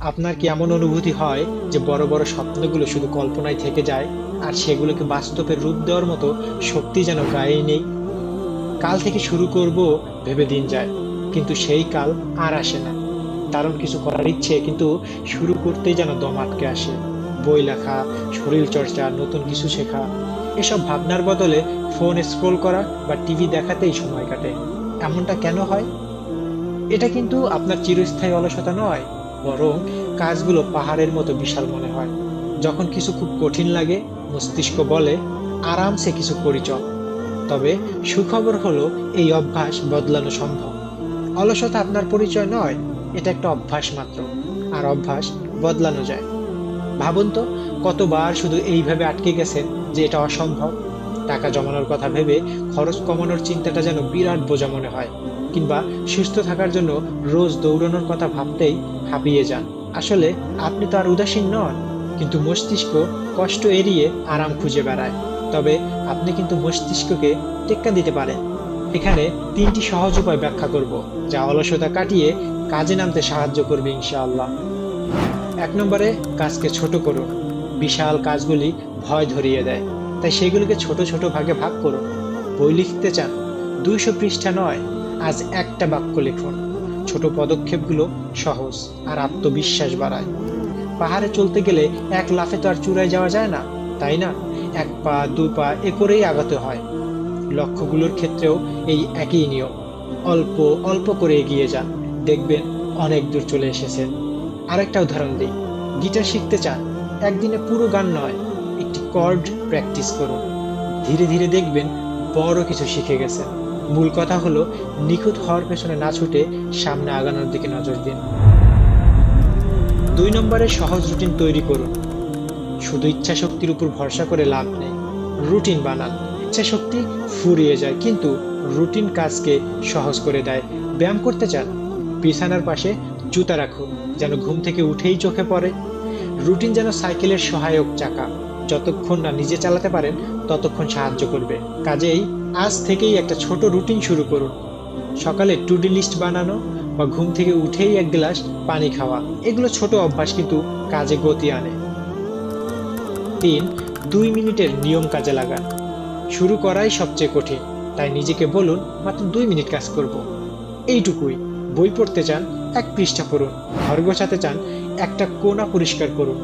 আপনার কি এমন অনুভূতি হয় যে বড় বড় স্বপ্নগুলো শুধু কল্পনায় থেকে যায়, আর সেগুলোকে বাস্তবে রূপ দেওয়ার মতো শক্তি যেন গায়েই নেই? কাল থেকে শুরু করব ভেবে দিন যায়, কিন্তু সেই কাল আর আসে না। দারুণ কিছু করার ইচ্ছে, কিন্তু শুরু করতেই যেন দম আটকে আসে। বই লেখা, শরীর চর্চা, নতুন কিছু শেখা, এসব ভাবনার বদলে ফোন স্ক্রোল করা বা টিভি দেখাতেই সময় কাটে। এমনটা কেন হয়? এটা কিন্তু আপনার চিরস্থায়ী অলসতা নয়, বরং কাজগুলো পাহাড়ের মতো বিশাল মনে হয়। যখন কিছু খুব কঠিন লাগে, মস্তিষ্ক বলে আরামসে কিছু করি চল। তবে সুখবর হলো, এই অভ্যাস বদলানো সম্ভব। অলসতা আপনার পরিচয় নয়, এটা একটা অভ্যাস মাত্র। আর অভ্যাস বদলানো যায়। ভাবুন তো, কতবার শুধু এইভাবে আটকে গেছেন যে এটা অসম্ভব। টাকা জমানোর কথা ভেবে খরচ কমানোর চিন্তাটা যেন বিরাট বোঝা মনে হয়। কিংবা সুস্থ থাকার জন্য রোজ দৌড়ানোর কথা ভাবতেই হাঁপিয়ে যান। আসলে আপনি তো আর উদাসীন নন, কিন্তু মস্তিষ্ক কষ্ট এড়িয়ে আরাম খুঁজে বেড়ায়। তবে আপনি কিন্তু মস্তিষ্ককে টেক্কা দিতে পারেন। এখানে তিনটি সহজ উপায় ব্যাখ্যা করব, যা অলসতা কাটিয়ে কাজে নামতে সাহায্য করবে ইনশাআল্লাহ। 1 নম্বরে, কাজকে ছোট করুন। বিশাল কাজগুলি ভয় ধরিয়ে দেয়, তাই সেগুলিকে ছোট ছোট ভাগে ভাগ করুন। বই লিখতে চান? 200 পৃষ্ঠা নয়, আজ একটা বাক্য লিখুন। ছোট পদক্ষেপগুলো সহজ আর আত্মবিশ্বাস বাড়ায়। পাহাড়ে চলতে গেলে এক লাফে তো আর চূড়ায় যাওয়া যায় না, তাই না? 1 পা 2 পা এ করেই আগাতে হয়। লক্ষ্যগুলোর ক্ষেত্রেও এই একই নিয়ম। অল্প অল্প করে এগিয়ে যান, দেখবেন অনেক দূর চলে এসেছেন। আরেকটা উদাহরণ দিই। গিটার শিখতে চান? একদিনে পুরো গান নয়, একটি কর্ড প্র্যাকটিস করুন। ধীরে ধীরে দেখবেন বড় কিছু শিখে গেছেন। মূল কথা হলো, নিখুঁত হওয়ার পেছনে না ছুটে সামনে আগানোর দিকে নজর দিন। 2 নম্বরে, সহজ রুটিন তৈরি করুন। শুধু ইচ্ছা শক্তির উপর ভরসা করে লাভ নেই, রুটিন বানান। ইচ্ছা শক্তি ফুরিয়ে যায়, কিন্তু রুটিন কাজকে সহজ করে দেয়। ব্যায়াম করতে চান? বিছানার পাশে জুতা রাখুন, যেন ঘুম থেকে উঠেই চোখে পড়ে। রুটিন যেন সাইকেলের সহায়ক চাকা, যতক্ষণ না নিজে চালাতে পারেন ততক্ষণ সাহায্য করবে। কাজেই আজ থেকেই একটা ছোট রুটিন শুরু করুন। সকালে টু ডি লিস্ট বানানো বা ঘুম থেকে উঠেই 1 গ্লাস পানি খাওয়া, এগুলো ছোট অভ্যাস কিন্তু কাজে গতি আনে। 3, 2 মিনিটের নিয়ম কাজে লাগান। শুরু করাই সবচেয়ে কঠিন, তাই নিজেকে বলুন মাত্র 2 মিনিট কাজ করব, এইটুকুই। বই পড়তে চান? 1 পৃষ্ঠা পড়ুন। ঘর গোছাতে চান? একটা কোণা পরিষ্কার করুন।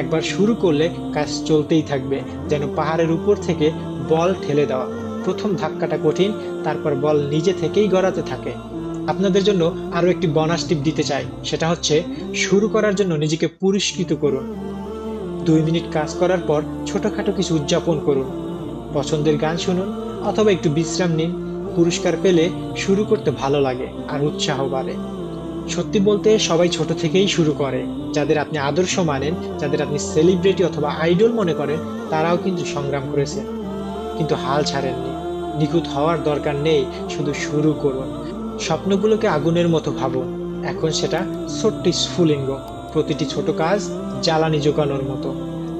একবার শুরু করলে কাজ চলতেই থাকবে, যেন পাহাড়ের উপর থেকে বল ঠেলে দেওয়া। প্রথম ধাক্কাটা কঠিন, তারপর বল নিজে থেকেই গড়াতে থাকে। আপনাদের জন্য আরো একটি বোনাস টিপ দিতে চাই, সেটা হচ্ছে শুরু করার জন্য নিজেকে পুরস্কৃত করুন। 2 মিনিট কাজ করার পর ছোটখাটো কিছু উদযাপন করুন। পছন্দের গান শুনুন অথবা একটু বিশ্রাম নিন। পুরস্কার পেলে শুরু করতে ভালো লাগে আর উৎসাহ বাড়ে। সত্যি বলতে সবাই ছোট থেকেই শুরু করে। যাদের আপনি আদর্শ মানেন, যাদের আপনি সেলিব্রিটি অথবা আইডল মনে করেন, তারাও কিন্তু সংগ্রাম করেছে, কিন্তু হাল ছাড়েননি। নিখুঁত হওয়ার দরকার নেই, শুধু শুরু করুন। স্বপ্নগুলোকে আগুনের মতো ভাবুন। এখন সেটা ছোট্ট স্ফুলিঙ্গ। প্রতিটি ছোট কাজ জ্বালানি জোগানোর মতো।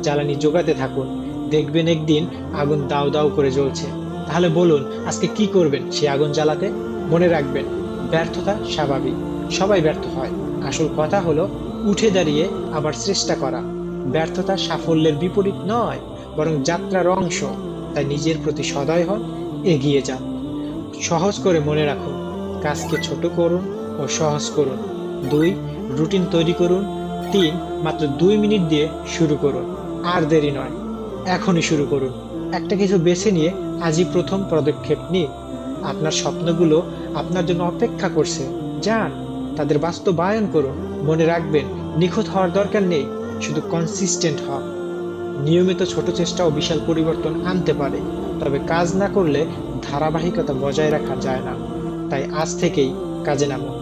জ্বালানি জোগাতে থাকুন, দেখবেন একদিন আগুন দাউ দাউ করে জ্বলছে। তাহলে বলুন, আজকে কি করবেন সেই আগুন জ্বালাতে? মনে রাখবেন, ব্যর্থতা স্বাভাবিক, সবাই ব্যর্থ হয়। আসল কথা হলো উঠে দাঁড়িয়ে আবার চেষ্টা করা। ব্যর্থতা সাফল্যের বিপরীত নয়, বরং যাত্রার অংশ। তাই নিজের প্রতি সদয় হন, এগিয়ে যান। সহজ করে মনে রাখুন, কাজকে ছোট করুন ও সহজ করুন। 2, রুটিন তৈরি করুন। 3, মাত্র 2 মিনিট দিয়ে শুরু করুন। আর দেরি নয়, এখনই শুরু করুন। একটা কিছু বেছে নিয়ে আজই প্রথম পদক্ষেপ নিন। আপনার স্বপ্নগুলো আপনার জন্য অপেক্ষা করছে, যান, তাদের বাস্তবায়ন করুন। মনে রাখবেন, নিখুঁত হওয়ার দরকার নেই, শুধু কনসিস্টেন্ট হন। নিয়মিত ছোট চেষ্টাও বিশাল পরিবর্তন আনতে পারে, তবে কাজ না করলে ধারাবাহিকতা বজায় রাখা যায় না। তাই আজ থেকেই কাজে নামুন।